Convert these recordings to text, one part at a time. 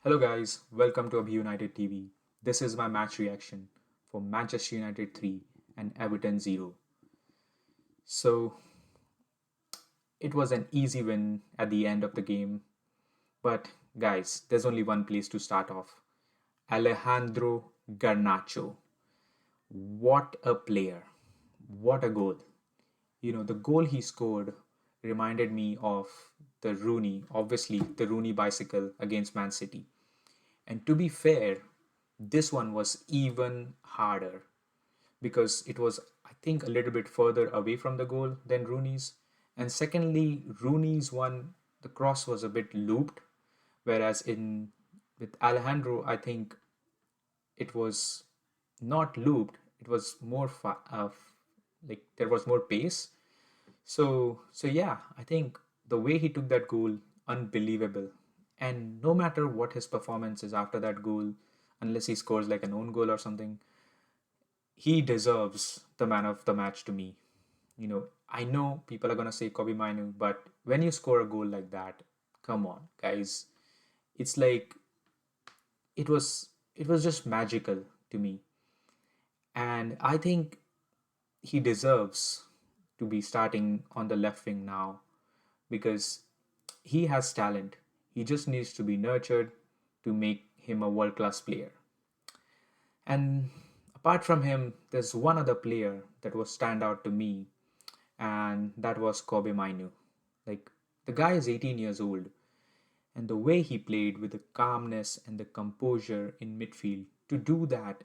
Hello guys, welcome to Abhi United TV. This is my match reaction for Manchester United 3 and Everton 0. So, it was an easy win at the end of the game, but guys, there's only one place to start off. Alejandro Garnacho. What a player. What a goal. The goal he scored reminded me of the Rooney bicycle against Man City. And to be fair, this one was even harder because it was, I think, a little bit further away from the goal than Rooney's. And secondly, Rooney's one, the cross was a bit looped, whereas in with Alejandro, I think it was not looped. It was more like there was more pace. So yeah, I think the way he took that goal, unbelievable. And no matter what his performance is after that goal, unless he scores like an own goal or something, he deserves the man of the match to me. I know people are gonna say Kobe Minu, but when you score a goal like that, come on, guys, it's like it was just magical to me, and I think he deserves to be starting on the left wing now because he has talent. He just needs to be nurtured to make him a world class player. And apart from him, there's one other player that was stand out to me, and that was Kobe Mainu. Like the guy is 18 years old, and the way he played with the calmness and the composure in midfield to do that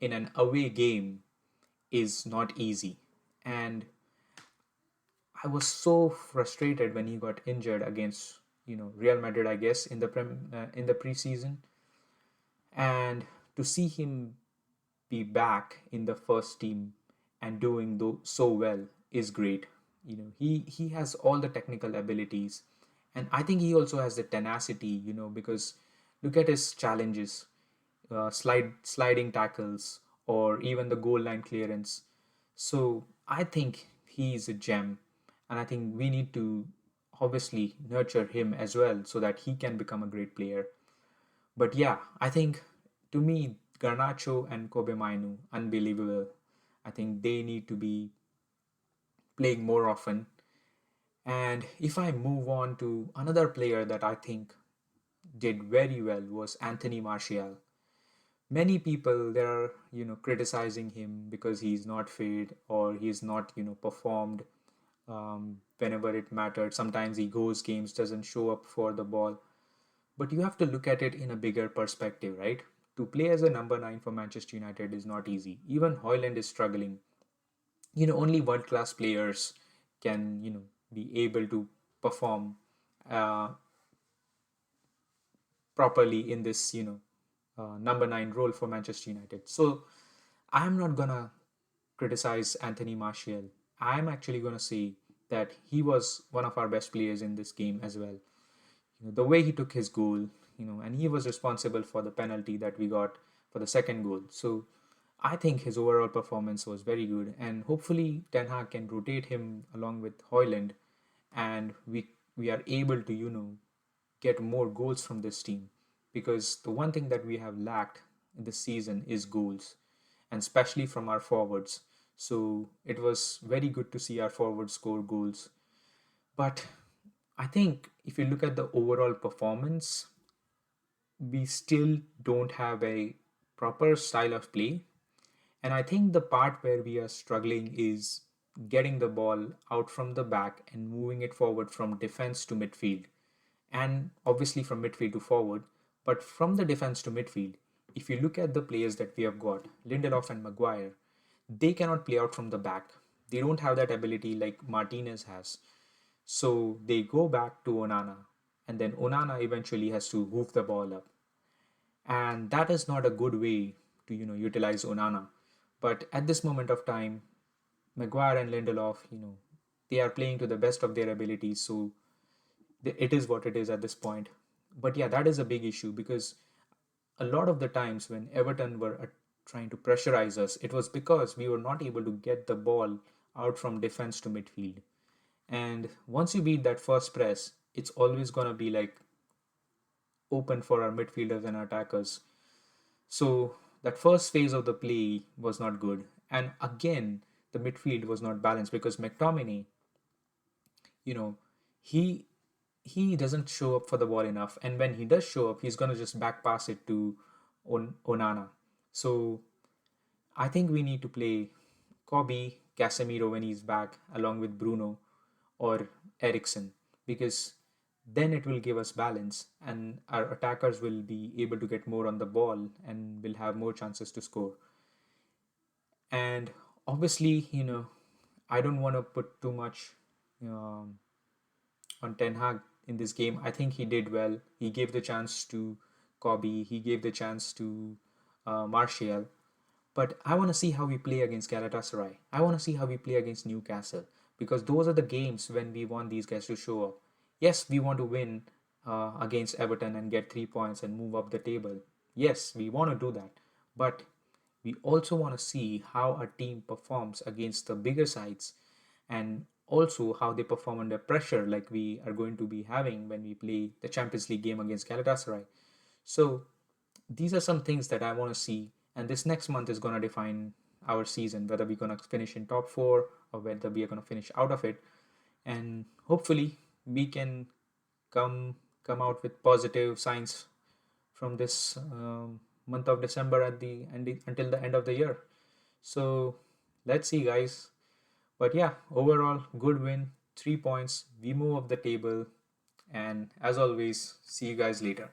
in an away game is not easy. And I was so frustrated when he got injured against Real Madrid, I guess, in the preseason, and to see him be back in the first team and doing so well is great. He has all the technical abilities, and I think he also has the tenacity. Because look at his challenges, sliding tackles, or even the goal line clearance. So I think he is a gem, and I think we need to obviously nurture him as well so that he can become a great player. But yeah, I think to me, Garnacho and Kobe Mainu, unbelievable. I think they need to be playing more often. And if I move on to another player that I think did very well was Anthony Martial. Many people they are criticizing him because he's not fit or he's not performed whenever it mattered. Sometimes he goes games, doesn't show up for the ball. But you have to look at it in a bigger perspective, right? To play as a number 9 for Manchester United is not easy. Even Hoyland is struggling. Only world class players can, be able to perform uh, properly in this, number 9 role for Manchester United. So I'm not gonna criticize Anthony Martial. I'm actually gonna say that he was one of our best players in this game as well. The way he took his goal, and he was responsible for the penalty that we got for the second goal. So I think his overall performance was very good, and hopefully Ten Hag can rotate him along with Hoyland, and we are able to get more goals from this team, because the one thing that we have lacked in this season is goals, and especially from our forwards. So it was very good to see our forwards score goals, but I think if you look at the overall performance, we still don't have a proper style of play. And I think the part where we are struggling is getting the ball out from the back and moving it forward from defense to midfield. And obviously from midfield to forward. But from the defense to midfield, if you look at the players that we have got, Lindelof and Maguire, they cannot play out from the back. They don't have that ability like Martinez has. So they go back to Onana, and then Onana eventually has to hoof the ball up, and that is not a good way to utilize Onana. But at this moment of time, Maguire and Lindelof, they are playing to the best of their abilities, so it is what it is at this point. But yeah, that is a big issue because a lot of the times when Everton were trying to pressurize us, it was because we were not able to get the ball out from defense to midfield. And once you beat that first press, it's always going to be like open for our midfielders and attackers. So that first phase of the play was not good. And again, the midfield was not balanced because McTominay, you know, he he doesn't show up for the ball enough. And when he does show up, he's gonna just back pass it to Onana. So I think we need to play Kobe, Casemiro when he's back, along with Bruno or Ericsson, because then it will give us balance and our attackers will be able to get more on the ball and will have more chances to score. And obviously, I don't want to put too much um, on Ten Hag in this game. I think he did well. He gave the chance to Kobe, he gave the chance to Martial. But I want to see how we play against Galatasaray. I want to see how we play against Newcastle because those are the games when we want these guys to show up. Yes, we want to win against Everton and get 3 points and move up the table. Yes, we want to do that. But we also want to see how our team performs against the bigger sides and also how they perform under pressure, like we are going to be having when we play the Champions League game against Galatasaray. So these are some things that I want to see, and this next month is going to define our season, whether we're going to finish in top four or whether we are going to finish out of it. And hopefully, we can come out with positive signs from this month of December at the end until the end of the year. So let's see, guys. But yeah, overall, good win, 3 points. We move up the table, and as always, see you guys later.